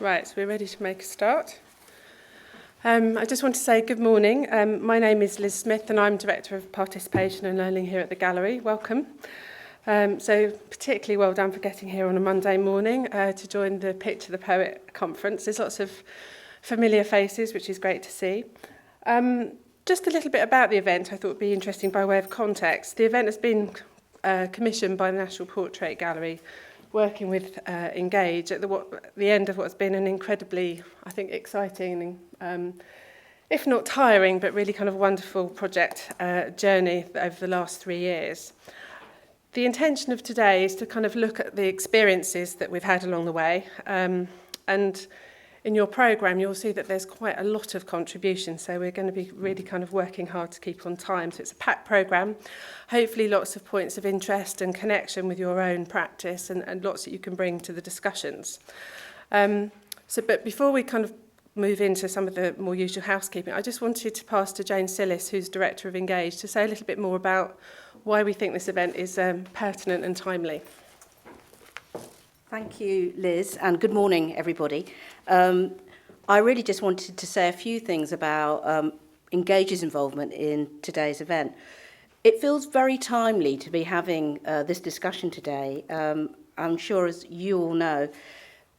Right, so we're ready to make a start. I just want to say good morning. My name is Liz Smith and I'm Director of Participation and Learning here at the Gallery. Welcome. So particularly well done for getting here on a Monday morning to join the Picture the Poet conference. There's lots of familiar faces, which is great to see. Just a little bit about the event I thought would be interesting by way of context. The event has been commissioned by the National Portrait Gallery, working with Engage at the end of what's been an incredibly, I think, exciting, if not tiring, but really kind of wonderful project journey over the last 3 years. The intention of today is to kind of look at the experiences that we've had along the way. And in your programme, you'll see that there's quite a lot of contribution. So we're going to be really kind of working hard to keep on time. So it's a packed programme, hopefully lots of points of interest and connection with your own practice and lots that you can bring to the discussions. But before we kind of move into some of the more usual housekeeping, I just wanted to pass to Jane Sillis, who's Director of Engage, to say a little bit more about why we think this event is pertinent and timely. Thank you, Liz, and good morning, everybody. I really just wanted to say a few things about Engage's involvement in today's event. It feels very timely to be having this discussion today. I'm sure, as you all know,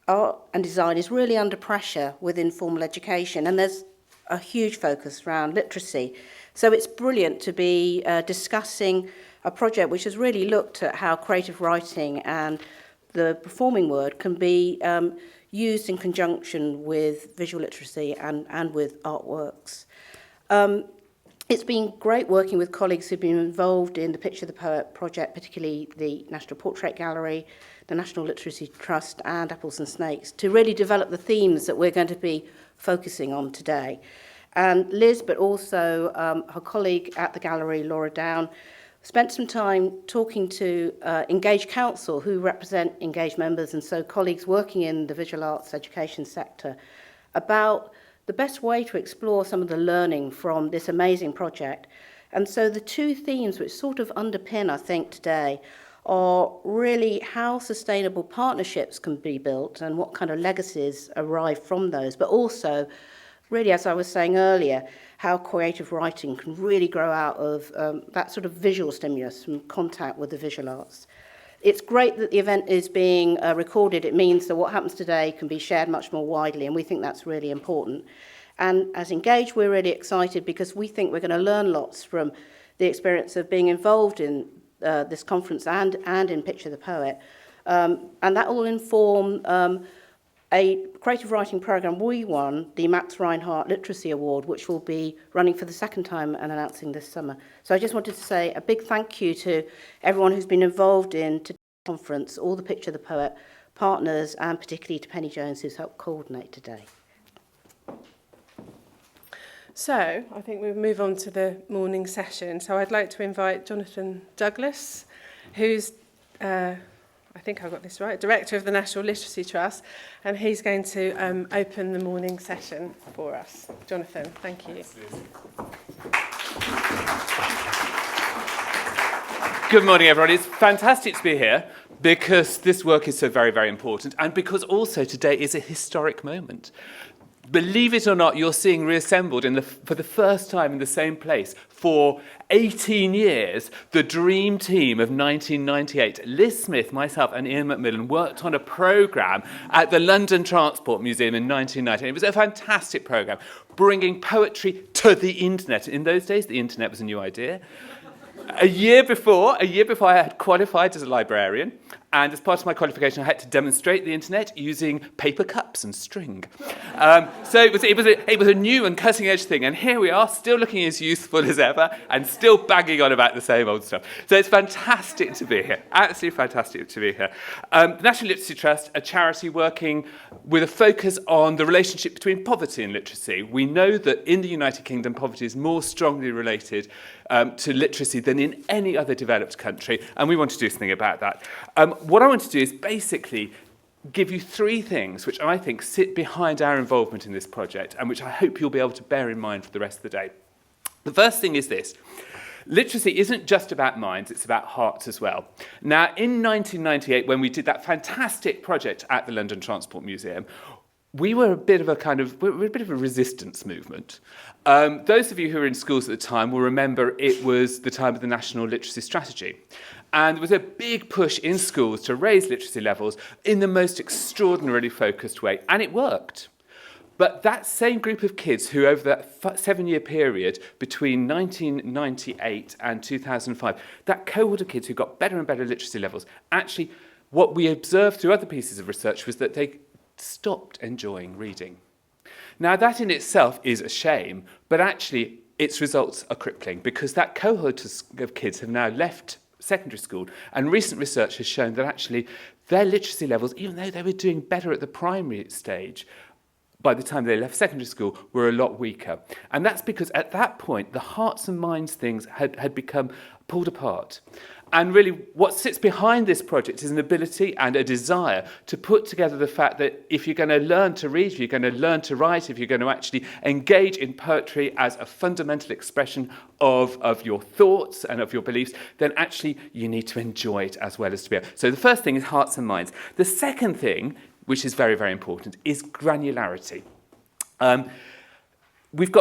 art and design is really under pressure within formal education, and there's a huge focus around literacy. So it's brilliant to be discussing a project which has really looked at how creative writing and the performing word can be used in conjunction with visual literacy and with artworks. It's been great working with colleagues who've been involved in the Picture the Poet project, particularly the National Portrait Gallery, the National Literacy Trust and Apples and Snakes, to really develop the themes that we're going to be focusing on today. And Liz, but also her colleague at the gallery, Laura Down, spent some time talking to Engage Council, who represent Engage members and so colleagues working in the visual arts education sector, about the best way to explore some of the learning from this amazing project. And so the two themes which sort of underpin, I think, today are really how sustainable partnerships can be built and what kind of legacies arrive from those, but also, really, as I was saying earlier, how creative writing can really grow out of that sort of visual stimulus from contact with the visual arts. It's great that the event is being recorded. It means that what happens today can be shared much more widely, and we think that's really important. And as Engage, we're really excited because we think we're going to learn lots from the experience of being involved in this conference and in Picture the Poet. And that will inform a creative writing programme. We won the Max Reinhardt Literacy Award, which will be running for the second time and announcing this summer. So I just wanted to say a big thank you to everyone who's been involved in today's conference, all the Picture the Poet partners, and particularly to Penny Jones, who's helped coordinate today. So I think we'll move on to the morning session. So I'd like to invite Jonathan Douglas, who's I think I got this right, Director of the National Literacy Trust, and he's going to open the morning session for us. Jonathan, thank you. Good morning, everybody. It's fantastic to be here because this work is so very, very important, and because also today is a historic moment. Believe it or not, you're seeing reassembled for the first time in the same place for 18 years, the dream team of 1998. Liz Smith, myself and Ian Macmillan worked on a programme at the London Transport Museum in 1990. It was a fantastic programme, bringing poetry to the internet. In those days, the internet was a new idea. A year before I had qualified as a librarian, and as part of my qualification, I had to demonstrate the internet using paper cups and string. So it was a new and cutting-edge thing, and here we are, still looking as youthful as ever, and still banging on about the same old stuff. So it's fantastic to be here, absolutely fantastic to be here. The National Literacy Trust, a charity working with a focus on the relationship between poverty and literacy. We know that in the United Kingdom, poverty is more strongly related to literacy than in any other developed country, and we want to do something about that. What I want to do is basically give you three things which I think sit behind our involvement in this project and which I hope you'll be able to bear in mind for the rest of the day. The first thing is this. Literacy isn't just about minds, it's about hearts as well. Now, in 1998, when we did that fantastic project at the London Transport Museum, we were a bit of a resistance movement. Those of you who were in schools at the time will remember it was the time of the National Literacy Strategy. And there was a big push in schools to raise literacy levels in the most extraordinarily focused way. And it worked. But that same group of kids who, over that 7-year period between 1998 and 2005, that cohort of kids who got better and better literacy levels, actually, what we observed through other pieces of research was that they stopped enjoying reading. Now, that in itself is a shame, but actually its results are crippling because that cohort of kids have now left secondary school, and recent research has shown that actually their literacy levels, even though they were doing better at the primary stage, by the time they left secondary school, were a lot weaker. And that's because at that point, the hearts and minds things had become pulled apart. And really, what sits behind this project is an ability and a desire to put together the fact that if you're going to learn to read, if you're going to learn to write, if you're going to actually engage in poetry as a fundamental expression of your thoughts and of your beliefs, then actually you need to enjoy it as well as to be able. So the first thing is hearts and minds. The second thing, which is very, very important, is granularity. We've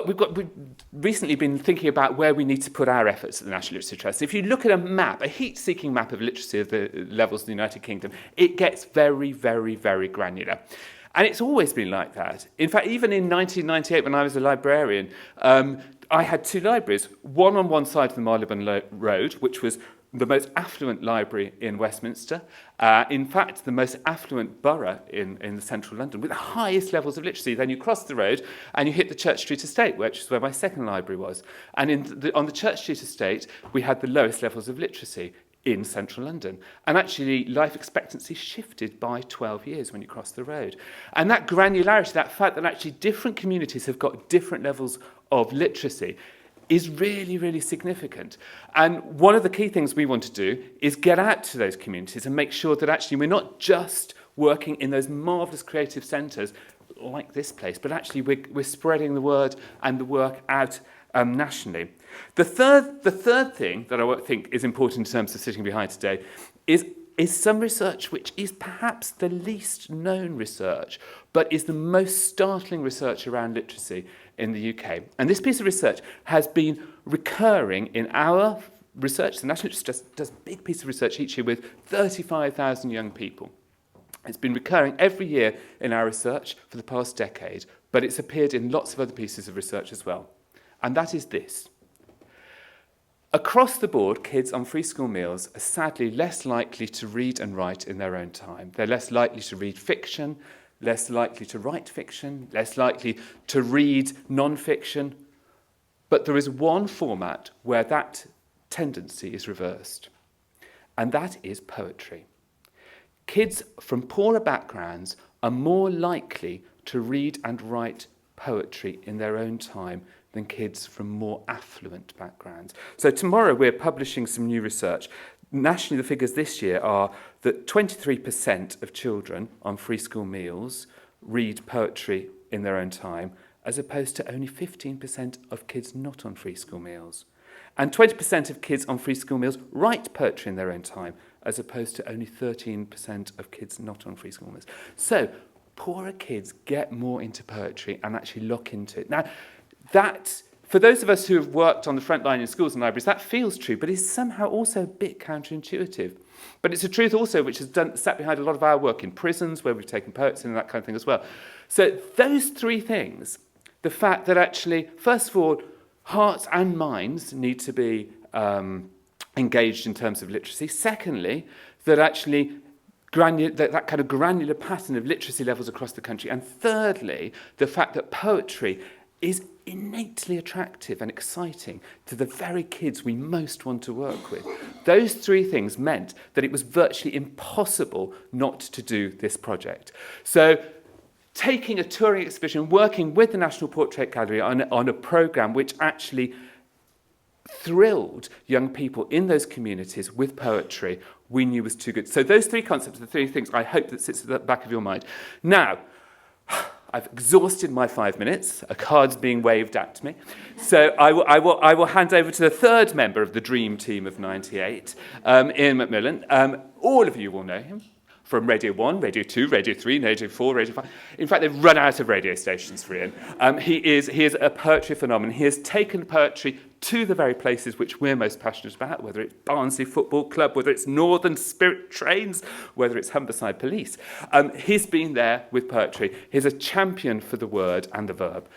recently been thinking about where we need to put our efforts at the National Literacy Trust. If you look at a map, a heat-seeking map of literacy of the levels in the United Kingdom, it gets very, very, very granular. And it's always been like that. In fact, even in 1998, when I was a librarian, I had two libraries, one on one side of the Marylebone Road, which was the most affluent library in Westminster, in fact, the most affluent borough in the central London, with the highest levels of literacy. Then you cross the road and you hit the Church Street estate, which is where my second library was. And on the Church Street estate, we had the lowest levels of literacy in central London. And actually, life expectancy shifted by 12 years when you cross the road. And that granularity, that fact that actually different communities have got different levels of literacy, is really, really significant. And one of the key things we want to do is get out to those communities and make sure that actually we're not just working in those marvellous creative centres like this place, but actually we're spreading the word and the work out nationally. The third thing that I think is important in terms of sitting behind today is some research which is perhaps the least known research, but is the most startling research around literacy in the UK. And this piece of research has been recurring in our research. The National Literacy Trust does a big piece of research each year with 35,000 young people. It's been recurring every year in our research for the past decade, but it's appeared in lots of other pieces of research as well. And that is this. Across the board, kids on free school meals are sadly less likely to read and write in their own time. They're less likely to read fiction, less likely to write fiction, less likely to read non-fiction. But there is one format where that tendency is reversed, and that is poetry. Kids from poorer backgrounds are more likely to read and write poetry in their own time than kids from more affluent backgrounds. So tomorrow we're publishing some new research. Nationally, the figures this year are that 23% of children on free school meals read poetry in their own time, as opposed to only 15% of kids not on free school meals. And 20% of kids on free school meals write poetry in their own time, as opposed to only 13% of kids not on free school meals. So poorer kids get more into poetry and actually lock into it. Now, that, for those of us who have worked on the front line in schools and libraries, that feels true, but is somehow also a bit counterintuitive. But it's a truth also which has sat behind a lot of our work in prisons, where we've taken poets and that kind of thing as well. So those three things, the fact that actually, first of all, hearts and minds need to be engaged in terms of literacy. Secondly, that actually that kind of granular pattern of literacy levels across the country. And thirdly, the fact that poetry is innately attractive and exciting to the very kids we most want to work with. Those three things meant that it was virtually impossible not to do this project. So taking a touring exhibition, working with the National Portrait Gallery on a programme which actually thrilled young people in those communities with poetry, we knew was too good. So those three concepts, the three things I hope that sits at the back of your mind. Now, I've exhausted my 5 minutes. A card's being waved at me. So I will hand over to the third member of the dream team of 98, Ian Macmillan. All of you will know him from Radio 1, Radio 2, Radio 3, Radio 4, Radio 5. In fact, they've run out of radio stations for Ian. He is a poetry phenomenon. He has taken poetry to the very places which we're most passionate about, whether it's Barnsley Football Club, whether it's Northern Spirit Trains, whether it's Humberside Police. He's been there with poetry. He's a champion for the word and the verb.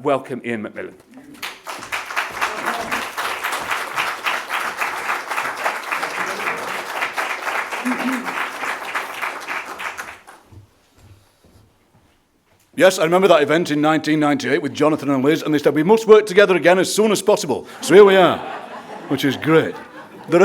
Welcome, Ian Macmillan. Yes, I remember that event in 1998 with Jonathan and Liz, and they said we must work together again as soon as possible. So here we are, which is great. There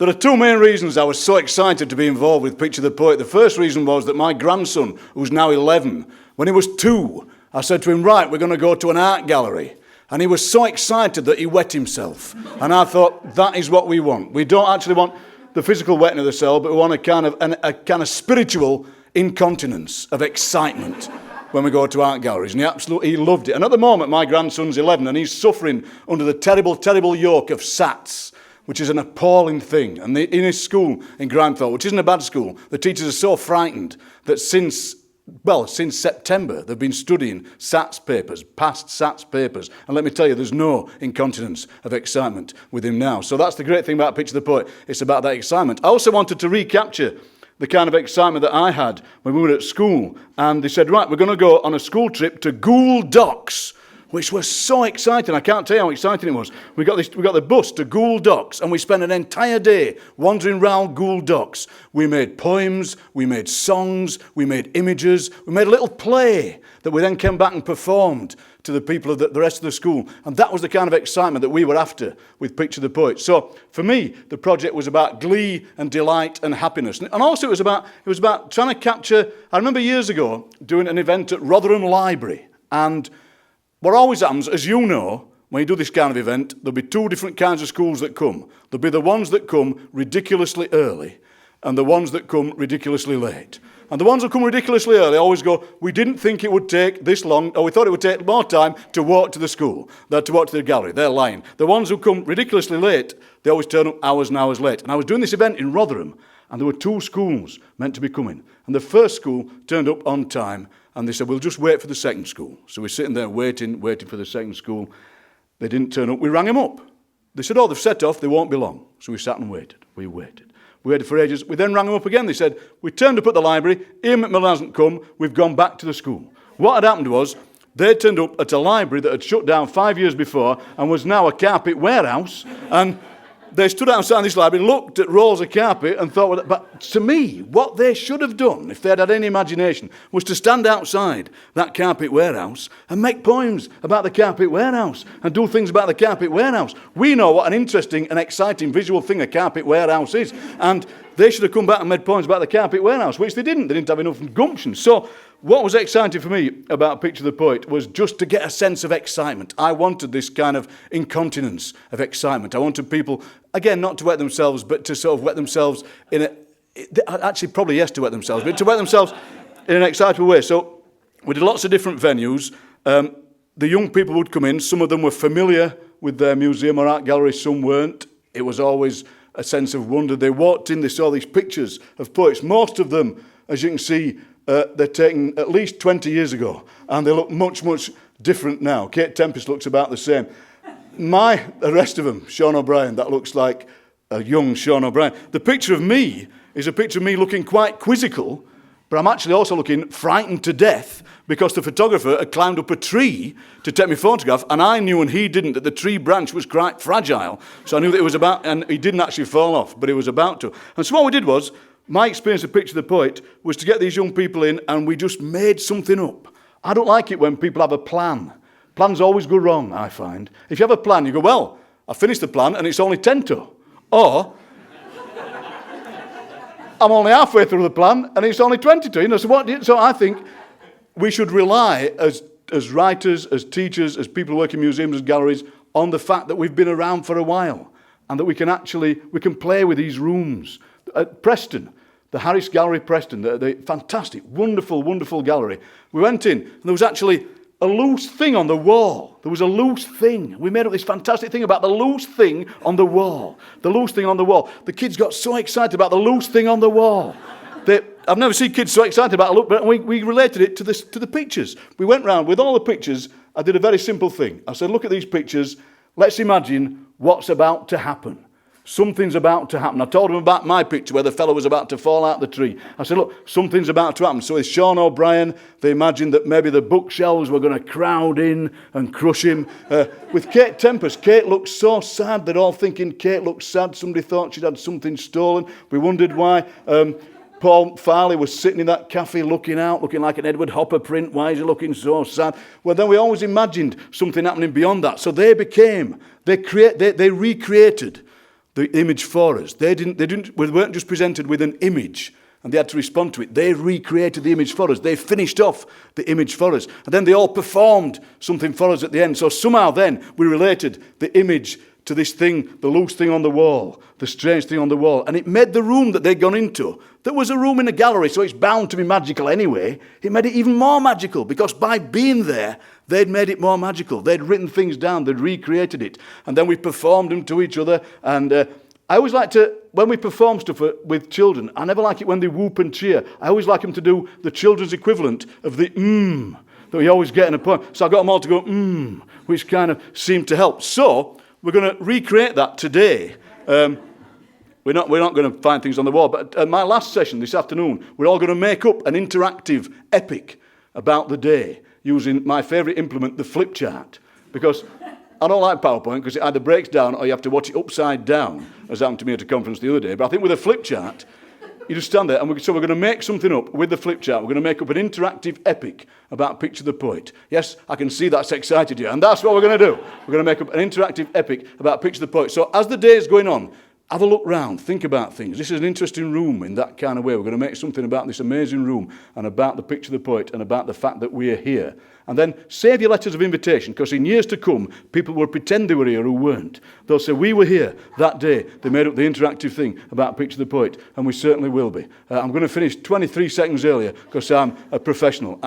are two main reasons I was so excited to be involved with Picture the Poet. The first reason was that my grandson, who's now 11, when he was 2, I said to him, right, we're going to go to an art gallery. And he was so excited that he wet himself. And I thought, that is what we want. We don't actually want the physical wetting of the cell, but we want a kind of spiritual incontinence of excitement when we go to art galleries. And he loved it. And at the moment, my grandson's 11, and he's suffering under the terrible, terrible yoke of SATs, which is an appalling thing. And in his school in Granthorpe, which isn't a bad school, the teachers are so frightened that since September, they've been studying SATs papers, past SATs papers. And let me tell you, there's no incontinence of excitement with him now. So that's the great thing about Picture the Poet. It's about that excitement. I also wanted to recapture the kind of excitement that I had when we were at school. And they said, right, we're going to go on a school trip to Goole Docks, which was so exciting. I can't tell you how exciting it was. We got the bus to Goole Docks, and we spent an entire day wandering round Goole Docks. We made poems, we made songs, we made images, we made a little play that we then came back and performed to the people of the rest of the school. And that was the kind of excitement that we were after with Picture the Poet. So for me, the project was about glee and delight and happiness. And also it was about trying to capture, I remember years ago doing an event at Rotherham Library. And what always happens, as you know, when you do this kind of event, there'll be two different kinds of schools that come. There'll be the ones that come ridiculously early and the ones that come ridiculously late. And the ones who come ridiculously early always go, we didn't think it would take this long, or we thought it would take more time to walk to the school than to walk to the gallery. They're lying. The ones who come ridiculously late, they always turn up hours and hours late. And I was doing this event in Rotherham, and there were two schools meant to be coming. And the first school turned up on time, and they said, we'll just wait for the second school. So we're sitting there waiting for the second school. They didn't turn up. We rang them up. They said, oh, they've set off, they won't be long. So we sat and waited. We waited. We waited for ages. We then rang them up again. They said, we turned up at the library, Ian Macmillan hasn't come, we've gone back to the school. What had happened was, they turned up at a library that had shut down 5 years before and was now a carpet warehouse, and they stood outside this library, looked at rolls of carpet and thought, well, but to me, what they should have done, if they had any imagination, was to stand outside that carpet warehouse and make poems about the carpet warehouse and do things about the carpet warehouse. We know what an interesting and exciting visual thing a carpet warehouse is, and they should have come back and made poems about the carpet warehouse, which they didn't. They didn't have enough gumption. So what was exciting for me about Picture the Poet was just to get a sense of excitement. I wanted this kind of incontinence of excitement. I wanted people, again, not to wet themselves, but to sort of wet themselves in actually probably yes to wet themselves, but to wet themselves in an excitable way. So we did lots of different venues. The young people would come in. Some of them were familiar with their museum or art gallery, some weren't. It was always a sense of wonder. They walked in, they saw these pictures of poets. Most of them, as you can see, they're taken at least 20 years ago, and they look much, much different now. Kate Tempest looks about the same. The rest of them, Sean O'Brien, that looks like a young Sean O'Brien. The picture of me is a picture of me looking quite quizzical, but I'm actually also looking frightened to death because the photographer had climbed up a tree to take me photograph, and I knew and he didn't that the tree branch was quite fragile. So I knew that it was about, and he didn't actually fall off, but he was about to. And so what we did was, my experience of Picture the Poet was to get these young people in and we just made something up. I don't like it when people have a plan. Plans always go wrong, I find. If you have a plan, you go, well, I finished the plan and it's only 10 to. Or, I'm only halfway through the plan and it's only 20 to. You know, so I think we should rely as writers, as teachers, as people who work in museums and galleries on the fact that we've been around for a while and that we can play with these rooms. At Preston, the Harris Gallery Preston, the fantastic, wonderful, wonderful gallery. We went in, and there was actually a loose thing on the wall. There was a loose thing. We made up this fantastic thing about the loose thing on the wall. The loose thing on the wall. The kids got so excited about the loose thing on the wall. I've never seen kids so excited about a look, but we related it to the pictures. We went round with all the pictures. I did a very simple thing. I said, look at these pictures. Let's imagine what's about to happen. Something's about to happen. I told them about my picture where the fellow was about to fall out the tree. I said, look, something's about to happen. So with Sean O'Brien, they imagined that maybe the bookshelves were going to crowd in and crush him. With Kate Tempest, Kate looked so sad. They're all thinking Kate looked sad. Somebody thought she'd had something stolen. We wondered why Paul Farley was sitting in that cafe looking like an Edward Hopper print. Why is he looking so sad? Well, then we always imagined something happening beyond that. So they recreated the image for us. We weren't just presented with an image and they had to respond to it. They recreated the image for us. They finished off the image for us. And then they all performed something for us at the end. So somehow then we related the image to this thing, the loose thing on the wall, the strange thing on the wall. And it made the room that they'd gone into, there was a room in a gallery, so it's bound to be magical anyway. It made it even more magical because by being there, they'd made it more magical. They'd written things down, they'd recreated it. And then we performed them to each other. And I always like to, when we perform stuff with children, I never like it when they whoop and cheer. I always like them to do the children's equivalent of the that we always get in a poem. So I got them all to go which kind of seemed to help. So we're going to recreate that today. We're not going to find things on the wall, but at my last session this afternoon, we're all going to make up an interactive epic about the day using my favourite implement, the flip chart, because I don't like PowerPoint because it either breaks down or you have to watch it upside down, as happened to me at a conference the other day. But I think with a flip chart, you just stand there, and so we're going to make something up with the flip chart. We're going to make up an interactive epic about Picture the Poet. Yes, I can see that's excited you, and that's what we're going to do. We're going to make up an interactive epic about Picture the Poet. So as the day is going on, have a look round, think about things. This is an interesting room in that kind of way. We're going to make something about this amazing room and about the Picture the Poet and about the fact that we're here. And then save your letters of invitation, because in years to come, people will pretend they were here who weren't. They'll say, we were here that day. They made up the interactive thing about Picture the Poet, and we certainly will be. I'm going to finish 23 seconds earlier because I'm a professional.